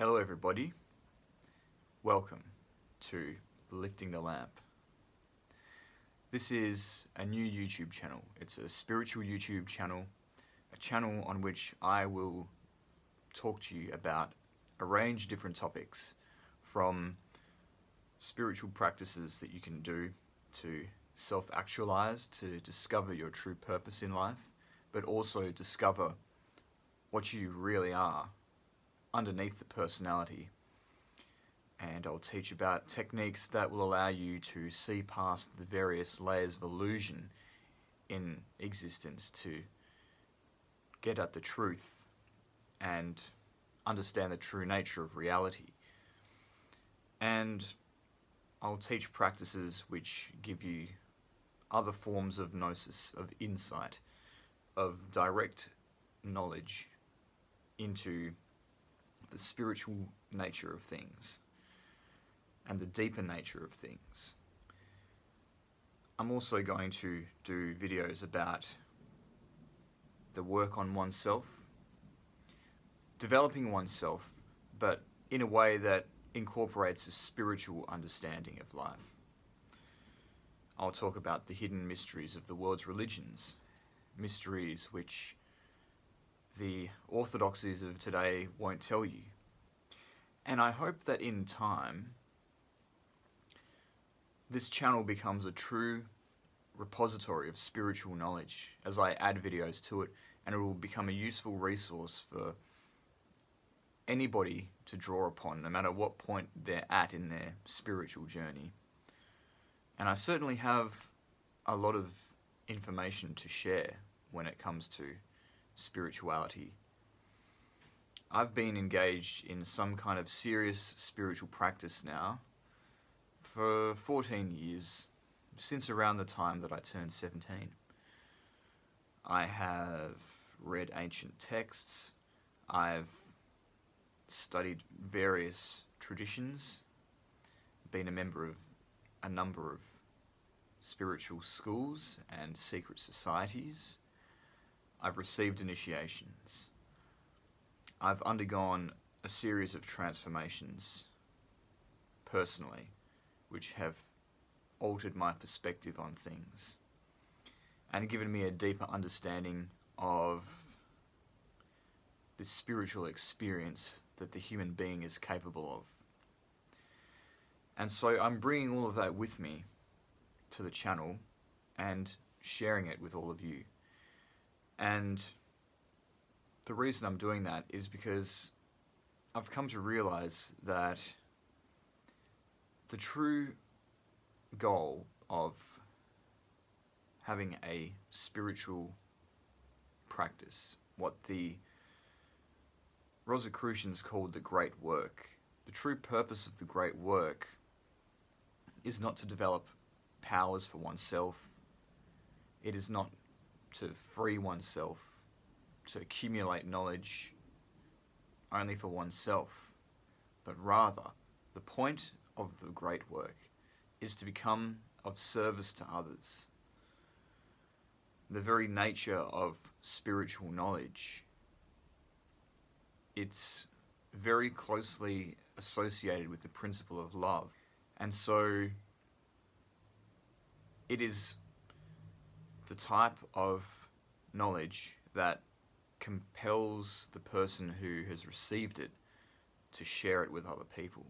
Hello everybody, welcome to Lifting the Lamp. This is a new YouTube channel. It's a spiritual YouTube channel, a channel on which I will talk to you about a range of different topics, from spiritual practices that you can do to self-actualize, to discover your true purpose in life, but also discover what you really are underneath the personality. And I'll teach about techniques that will allow you to see past the various layers of illusion in existence, to get at the truth and understand the true nature of reality. And I'll teach practices which give you other forms of gnosis, of insight, of direct knowledge into the spiritual nature of things and the deeper nature of things. I'm also going to do videos about the work on oneself, developing oneself, but in a way that incorporates a spiritual understanding of life. I'll talk about the hidden mysteries of the world's religions, mysteries which the orthodoxies of today won't tell you. And I hope that in time, this channel becomes a true repository of spiritual knowledge as I add videos to it, and it will become a useful resource for anybody to draw upon, no matter what point they're at in their spiritual journey. And I certainly have a lot of information to share when it comes to spirituality. I've been engaged in some kind of serious spiritual practice now for 14 years, since around the time that I turned 17. I have read ancient texts, I've studied various traditions, been a member of a number of spiritual schools and secret societies. I've received initiations. I've undergone a series of transformations personally, which have altered my perspective on things and given me a deeper understanding of the spiritual experience that the human being is capable of. And so I'm bringing all of that with me to the channel and sharing it with all of you. And the reason I'm doing that is because I've come to realize that the true goal of having a spiritual practice, what the Rosicrucians called the great work, the true purpose of the great work is not to develop powers for oneself. It is not to free oneself, to accumulate knowledge only for oneself, but rather the point of the great work is to become of service to others. The very nature of spiritual knowledge, it's very closely associated with the principle of love. And so it is the type of knowledge that compels the person who has received it to share it with other people.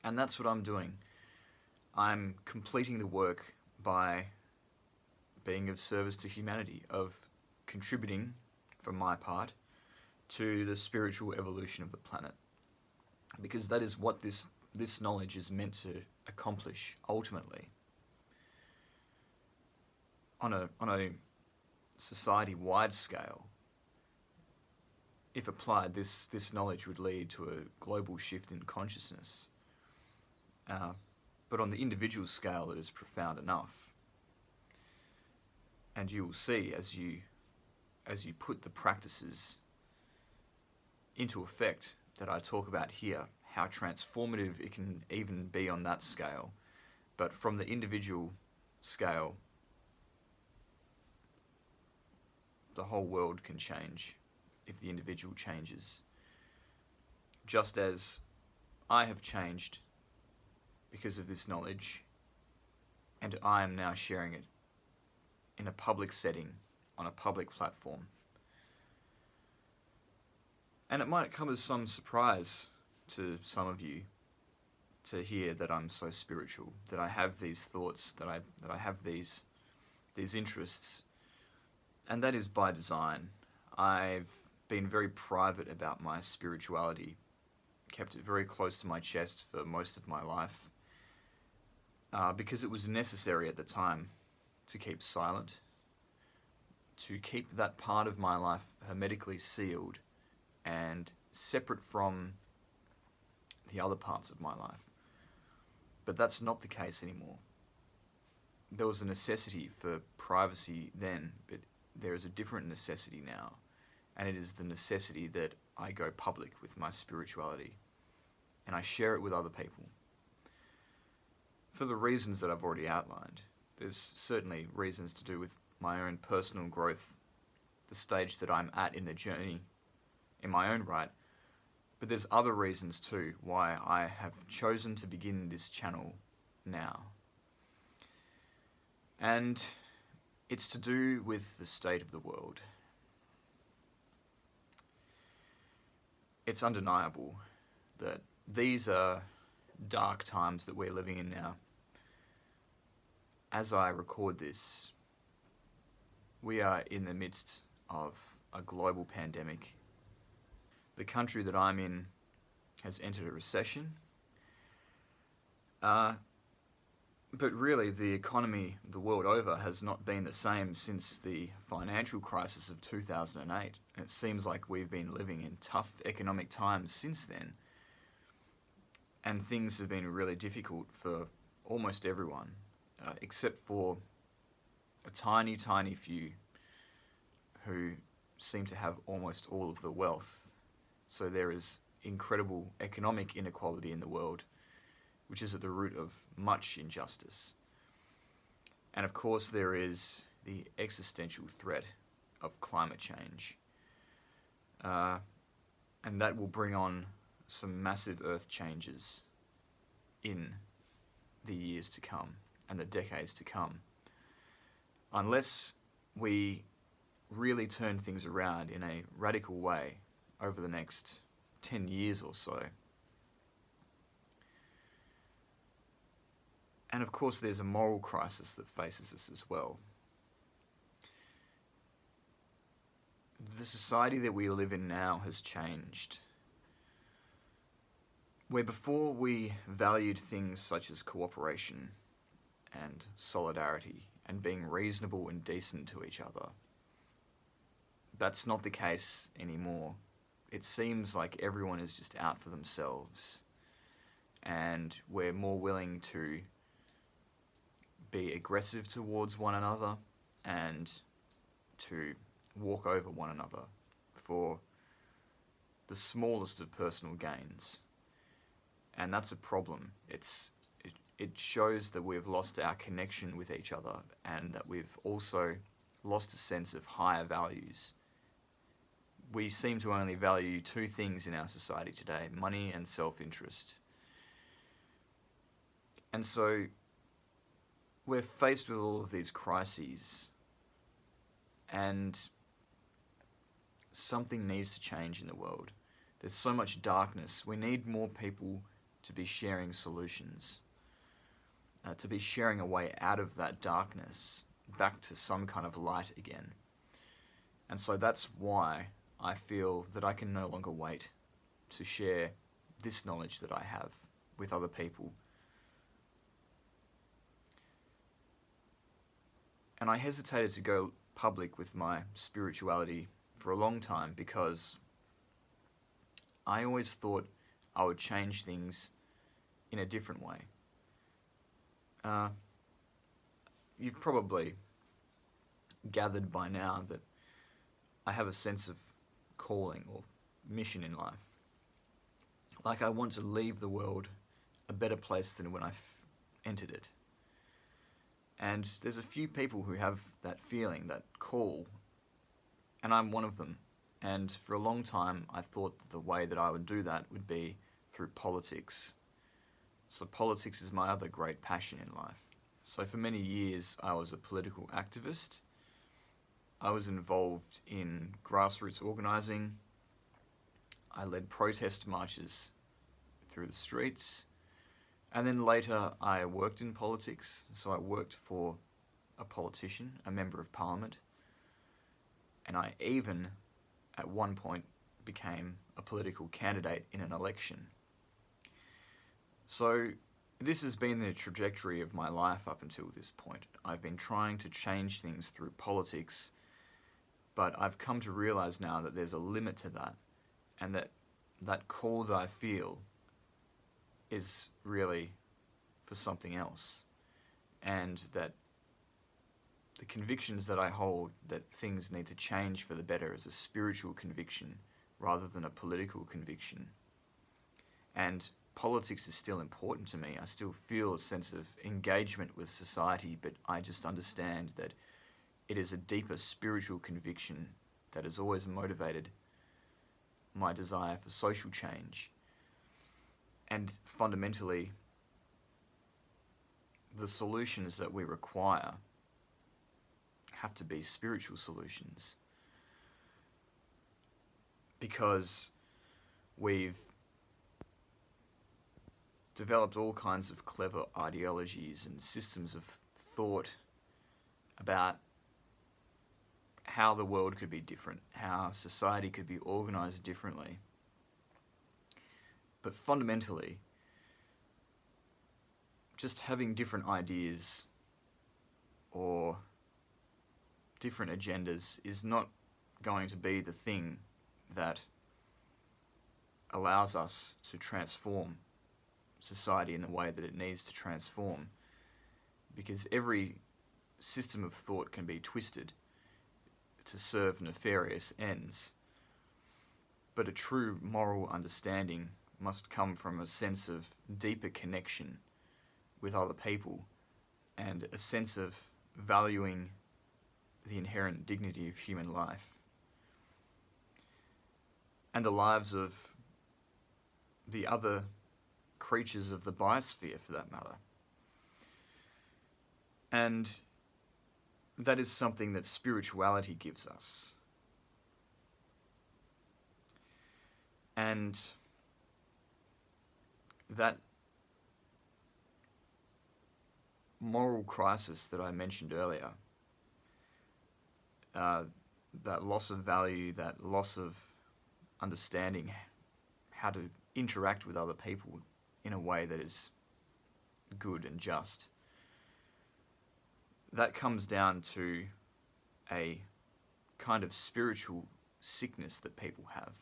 And that's what I'm doing. I'm completing the work by being of service to humanity, of contributing, for my part, to the spiritual evolution of the planet. Because that is what this knowledge is meant to accomplish ultimately. On a society-wide scale, if applied, this knowledge would lead to a global shift in consciousness. But on the individual scale, it is profound enough. And you will see as you put the practices into effect that I talk about here, how transformative it can even be on that scale. But from the individual scale, the whole world can change if the individual changes. just as I have changed because of this knowledge, and I am now sharing it in a public setting, on a public platform. And it might come as some surprise to some of you to hear that I'm so spiritual, that I have these thoughts, that I have these interests, and that is by design. I've been very private about my spirituality, kept it very close to my chest for most of my life, because it was necessary at the time to keep silent, to keep that part of my life hermetically sealed and separate from the other parts of my life. But that's not the case anymore. There was a necessity for privacy then, but there is a different necessity now, and it is the necessity that I go public with my spirituality, and I share it with other people. For the reasons that I've already outlined, there's certainly reasons to do with my own personal growth, the stage that I'm at in the journey in my own right, but there's other reasons too why I have chosen to begin this channel now. And it's to do with the state of the world. It's undeniable that these are dark times that we're living in now. As I record this, we are in the midst of a global pandemic. The country that I'm in has entered a recession. But really, the economy the world over has not been the same since the financial crisis of 2008. It seems like we've been living in tough economic times since then. And things have been really difficult for almost everyone, except for a tiny, tiny few who seem to have almost all of the wealth. So there is incredible economic inequality in the world, which is at the root of much injustice. And of course there is the existential threat of climate change. And that will bring on some massive earth changes in the years to come and the decades to come. Unless we really turn things around in a radical way over the next 10 years or so. And of course there's a moral crisis that faces us as well. The society that we live in now has changed. Where before we valued things such as cooperation and solidarity and being reasonable and decent to each other, that's not the case anymore. It seems like everyone is just out for themselves, and we're more willing to be aggressive towards one another and to walk over one another for the smallest of personal gains. And that's a problem. It shows that we've lost our connection with each other, and that we've also lost a sense of higher values. We seem to only value two things in our society today: money and self-interest. And so we're faced with all of these crises, and something needs to change in the world. There's so much darkness. We need more people to be sharing solutions, to be sharing a way out of that darkness back to some kind of light again. And so that's why I feel that I can no longer wait to share this knowledge that I have with other people. And I hesitated to go public with my spirituality for a long time because I always thought I would change things in a different way. You've probably gathered by now that I have a sense of calling or mission in life. Like I want to leave the world a better place than when I entered it. And there's a few people who have that feeling, that call, and I'm one of them. And for a long time, I thought that the way that I would do that would be through politics. So politics is my other great passion in life. So for many years, I was a political activist. I was involved in grassroots organising. I led protest marches through the streets. And then later, I worked in politics. So I worked for a politician, a member of parliament. And I even, at one point, became a political candidate in an election. So this has been the trajectory of my life up until this point. I've been trying to change things through politics, but I've come to realize now that there's a limit to that, and that call that I feel is really for something else, and that the convictions that I hold that things need to change for the better is a spiritual conviction rather than a political conviction. And politics is still important to me. I still feel a sense of engagement with society, but I just understand that it is a deeper spiritual conviction that has always motivated my desire for social change. And fundamentally, the solutions that we require have to be spiritual solutions, because we've developed all kinds of clever ideologies and systems of thought about how the world could be different, how society could be organized differently. But fundamentally, just having different ideas or different agendas is not going to be the thing that allows us to transform society in the way that it needs to transform, because every system of thought can be twisted to serve nefarious ends. But a true moral understanding must come from a sense of deeper connection with other people and a sense of valuing the inherent dignity of human life and the lives of the other creatures of the biosphere, for that matter. And that is something that spirituality gives us. And that moral crisis that I mentioned earlier, that loss of value, that loss of understanding how to interact with other people in a way that is good and just, that comes down to a kind of spiritual sickness that people have.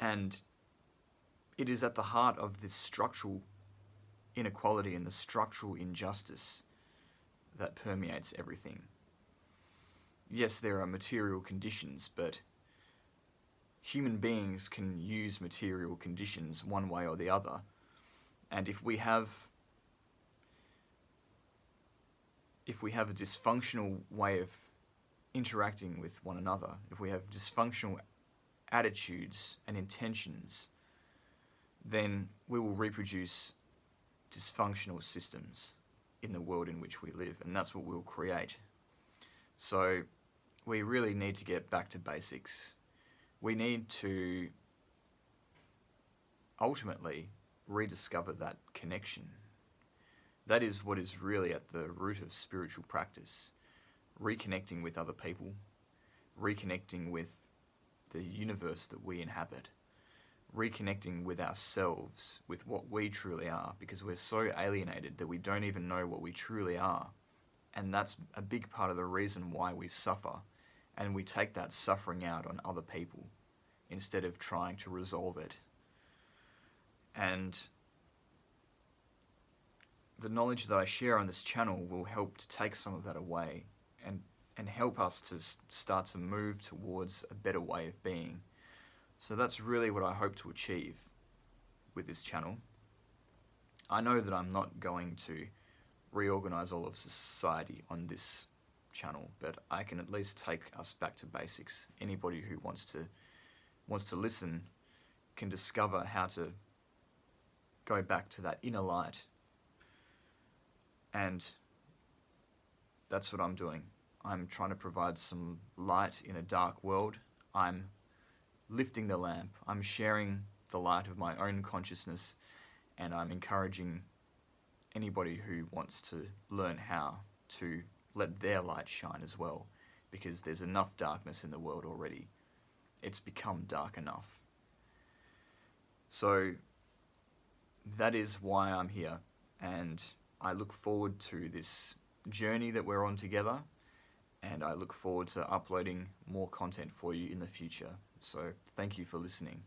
And it is at the heart of this structural inequality and the structural injustice that permeates everything. Yes, there are material conditions, but human beings can use material conditions one way or the other. And if we have a dysfunctional way of interacting with one another, if we have dysfunctional attitudes and intentions, then we will reproduce dysfunctional systems in the world in which we live, and that's what we'll create. So we really need to get back to basics. We need to ultimately rediscover that connection. That is what is really at the root of spiritual practice. Reconnecting with other people, reconnecting with the universe that we inhabit, reconnecting with ourselves, with what we truly are, because we're so alienated that we don't even know what we truly are. And that's a big part of the reason why we suffer, and we take that suffering out on other people instead of trying to resolve it. And the knowledge that I share on this channel will help to take some of that away and help us to start to move towards a better way of being. So that's really what I hope to achieve with this channel. I know that I'm not going to reorganize all of society on this channel, but I can at least take us back to basics. Anybody who wants to listen can discover how to go back to that inner light. And that's what I'm doing. I'm trying to provide some light in a dark world. I'm lifting the lamp. I'm sharing the light of my own consciousness, and I'm encouraging anybody who wants to learn how to let their light shine as well, because there's enough darkness in the world already. It's become dark enough. So that is why I'm here, and I look forward to this journey that we're on together, and I look forward to uploading more content for you in the future. So thank you for listening.